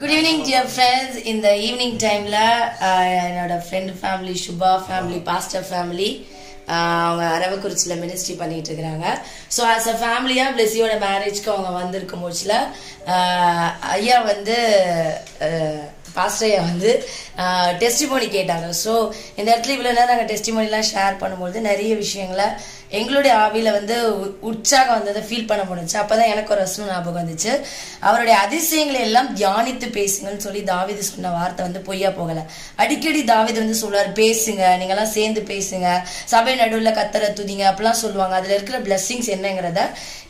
Good evening, dear friends. In the evening time, என்னோட friend family, Shubha family, pastor family, அவங்க அரவக்குறிச்சியில ministry பண்ணிட்டு இருக்காங்க. So as a ஃபேமிலியா பிளெஸியோட மேரேஜ்க்கு அவங்க வந்திருக்கும் போச்சுல ஐயா வந்து பாஸ்டர் ஐயா வந்து டெஸ்டிமோனி கேட்டாங்க. ஸோ இந்த இடத்துல இவ்வளோ நேரம் நாங்கள் டெஸ்டிமோனிலாம் ஷேர் பண்ணும்போது நிறைய விஷயங்களை எங்களுடைய ஆவியில வந்து உற்சாகம் வந்ததை ஃபீல் பண்ண முடிஞ்சு. அப்பதான் எனக்கு ஒரு வசனம் ஞாபகம் வந்துச்சு. அவருடைய அதிசயங்களை எல்லாம் தியானித்து பேசுங்கன்னு சொல்லி தாவீது சொன்ன வார்த்தை வந்து பொய்யா போகல. அடிக்கடி தாவீது வந்து சொல்லுவார், பேசுங்க, நீங்க எல்லாம் சேர்ந்து பேசுங்க, சபை நடுவில் கத்தரை துதிங்க அப்படிலாம் சொல்லுவாங்க. அதுல இருக்கிற பிளெஸிங்ஸ் என்னங்கிறத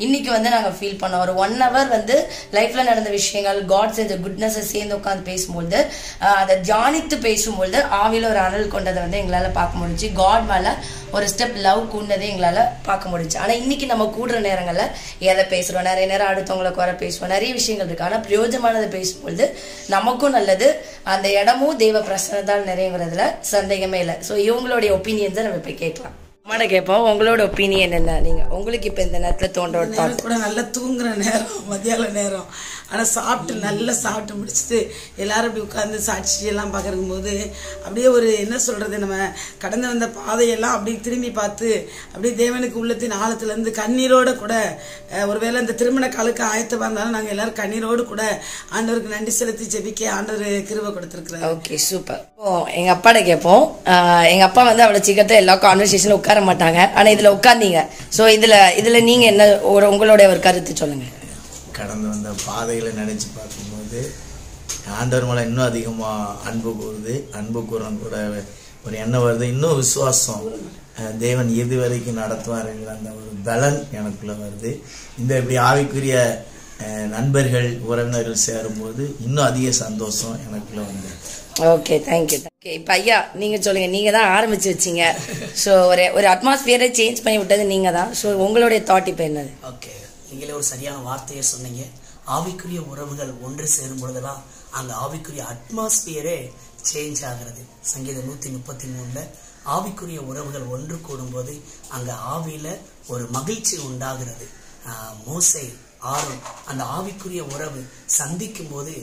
இன்னைக்கு வந்து நாங்க ஃபீல் பண்ணோம். ஒரு 1 hour வந்து லைஃப்ல நடந்த விஷயங்கள், காட் செஞ்ச குட்னஸ் சேர்ந்து உட்காந்து பேசும்பொழுது, அதை தியானித்து பேசும்பொழுது ஆவியில ஒரு அனல் கொண்டதை வந்து எங்களால பார்க்க முடிஞ்சு. காட் மேல ஒரு ஸ்டெப் லவ் கூண்டதை எங்களால பார்க்க முடிஞ்சு. ஆனா இன்னைக்கு நம்ம கூடுற நேரங்கள்ல எதை பேசுறோம், நிறைய நேரம் அடுத்தவங்களை குறை பேசுவோம், நிறைய விஷயங்கள் இருக்கு. ஆனா பிரயோஜனமானதை பேசும்பொழுது நமக்கும் நல்லது, அந்த இடமும் தெய்வ பிரசன்னத்தால் நிறையங்கிறதுல சந்தேகமே இல்லை. ஸோ இவங்களுடைய ஒப்பீனியன்ஸை நம்ம இப்ப கேட்கலாம். அம்மாட கேட்போம், உங்களோட ஒப்பீனியன் என்ன? நீங்க உங்களுக்கு இப்ப இந்த நேரத்துல தோன்ற ஒரு தாட்? கூட நல்லா தூங்குற நேரம், மதியான நேரம். ஆனா சாப்பிட்டு நல்லா சாப்பிட்டு முடிச்சுட்டு எல்லாரும் அப்படி உட்காந்து சாட்சி எல்லாம் பார்க்கறக்கும் போது அப்படியே ஒரு என்ன சொல்றது, நம்ம கடந்து வந்த பாதையெல்லாம் அப்படி திரும்பி பார்த்து அப்படியே தேவனுக்கு உள்ளத்தின் ஆழத்துல இருந்து கண்ணீரோட கூட, ஒருவேளை இந்த திருமண காலுக்கு ஆயத்தமா இருந்தாலும் நாங்க எல்லாரும் கண்ணீரோடு கூட ஆண்டவருக்கு நன்றி செலுத்தி ஜெபிக்க ஆண்டவர் கிருபை கொடுத்திருக்கிறார். Okay, super. எங்க அப்பாட கேட்போம். எங்க அப்பா வந்து அவ்வளவு சீக்கிரத்தை எல்லா கான்வர்சேஷன்ல உட்கார மாட்டாங்க. ஆனா இதுல உட்கார்ந்தீங்க. சோ இதுல நீங்க என்ன உங்களுடைய ஒரு கருத்து சொல்லுங்க. கடந்து வந்த பாதைகளை நினைச்சு பார்க்கும்போது ஆண்டவர் மேல இன்னும் அதிகமா அன்பு கூறுது. அன்பு கூறணும் கூட ஒரு எண்ணம் வருது. இன்னும் விசுவாசம், தேவன் எது வரைக்கும் நடத்துவாருங்கிற அந்த ஒரு பலன் எனக்குள்ள வருது. இந்த இப்படி ஆவிக்குரிய நண்பர்கள் உறவினர்கள் சேரும்போது இன்னும் அதிக சந்தோஷம் எனக்குள்ள வந்து. Okay, thank you. ஓகே, இப்ப ஐயா நீங்க சொல்லுங்க. நீங்க தான் ஆரம்பிச்சு வச்சீங்க. ஸோ ஒரு அட்மாஸ்பியரை சேஞ்ச் பண்ணி விட்டது நீங்க தான். ஸோ உங்களுடைய தாட் இப்போ என்னது? ஓகே, நீங்களே ஒரு சரியான வார்த்தையை சொன்னீங்க. ஆவிக்குரிய உறவுகள் ஒன்று சேரும் பொழுதெல்லாம் அந்த ஆவிக்குரிய அட்மாஸ்பியரே சேஞ்ச் ஆகிறது. சங்கீதம் 133 ஆவிக்குரிய உறவுகள் ஒன்று கூடும்போது அங்க ஆவியில ஒரு மகிழ்ச்சி உண்டாகிறது. மோசே, ஆரோன் அந்த ஆவிக்குரிய உறவு சந்திக்கும் போது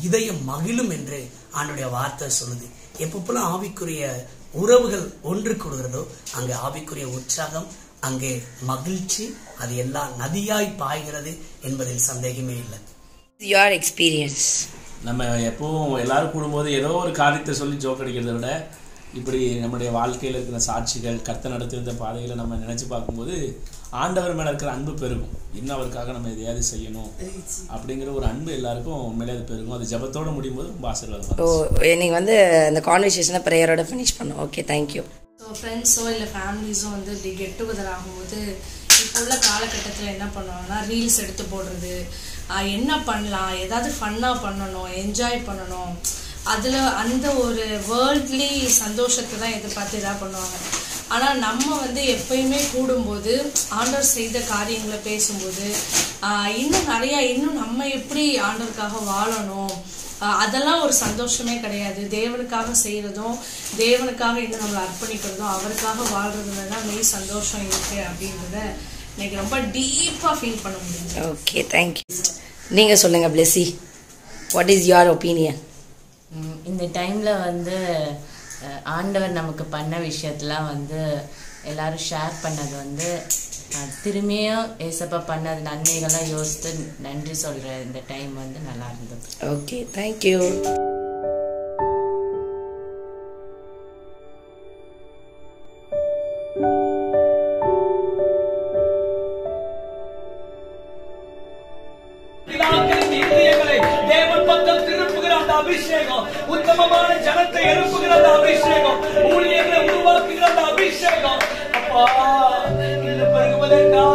இதயம் மகிழும் என்று ஆண்டுடைய வார்த்தை சொல்லுது. எப்பப்பெல்லாம் ஆவிக்குரிய உறவுகள் ஒன்று கூடுகிறதோ அங்கே ஆவிக்குரிய உற்சாகம், அங்கே மகிழ்ச்சி, அது எல்லாம் நதியாய் பாய்கிறது என்பதில் சந்தேகமே இல்லை. Your experience. நம்ம எப்பவும் எல்லாரும் கூடும்போது ஏதோ ஒரு காரியத்தை சொல்லி ஜோக் அடிக்கிறத விட இப்படி நம்முடைய வாழ்க்கையில் இருக்கிற சாட்சிகள், கர்த்தர் நடத்திருந்த பாதைகளை நம்ம நினைச்சு பார்க்கும்போது ஆண்டவர் மேல இருக்கிற அன்பு பெருகும். இன்னும் அவருக்காக நம்ம எதையாவது செய்யணும் அப்படிங்கிற ஒரு அன்பு எல்லாருக்கும் உண்மையிலே அது பெருகும். அது ஜபத்தோட முடியும் போது ரொம்ப ஆசீர்வாதம். நீங்க வந்து அந்த கான்வர்சேஷனை ப்ரேயரோட ஃபினிஷ் பண்ணோம். Okay, thank you. ஸோ ஃப்ரெண்ட்ஸோ இல்லை ஃபேமிலிஸோ வந்து இப்படி கெட் டுகெதர் ஆகும்போது இப்போ உள்ள காலகட்டத்தில் என்ன பண்ணுவாங்கன்னா ரீல்ஸ் எடுத்து போடுறது, என்ன பண்ணலாம், ஏதாவது ஃபன்னாக பண்ணணும், என்ஜாய் பண்ணணும், அதில் அந்த ஒரு வேர்ல்ட்லி சந்தோஷத்தை தான் எதிர்பார்த்து இதாக பண்ணுவாங்க. ஆனால் நம்ம வந்து எப்பயுமே கூடும்போது ஆண்டவர் செய்த காரியங்களை பேசும்போது இன்னும் நிறையா, இன்னும் நம்ம எப்படி ஆண்டவருக்காக வாழணும், அதெல்லாம் ஒரு சந்தோஷமே கிடையாது. தேவனுக்காக செய்யறதும், தேவனுக்காக இன்னும் நம்மளை அர்ப்பணிக்கிறதும், அவருக்காக வாழ்றதுல தான் மெய் சந்தோஷம் இருக்கு அப்படின்றத எனக்கு ரொம்ப டீப்பா ஃபீல் பண்ண முடியுது. Okay, thank you. நீங்க சொல்லுங்க Blessy, what is your opinion? இந்த டைம்ல வந்து ஆண்டவர் நமக்கு பண்ண விஷயத்தெல்லாம் வந்து எல்லாரும் ஷேர் பண்ணது வந்து திரும்பியும் ஏசப்பா பண்ணது நன்மைகள்லாம் யோசித்து நன்றி சொல்ற இந்த டைம் வந்து நல்லா இருந்தது. Okay, thank you. தேவன் பக்கம் திருப்புகிற அந்த அபிஷேகம், உத்தமமான ஜனத்தை எழுப்புகிற அந்த அபிஷேகம், ஊழியர்களை உருவாக்குகிற அந்த அபிஷேகம், அப்பா இது பெருகுவதற்காக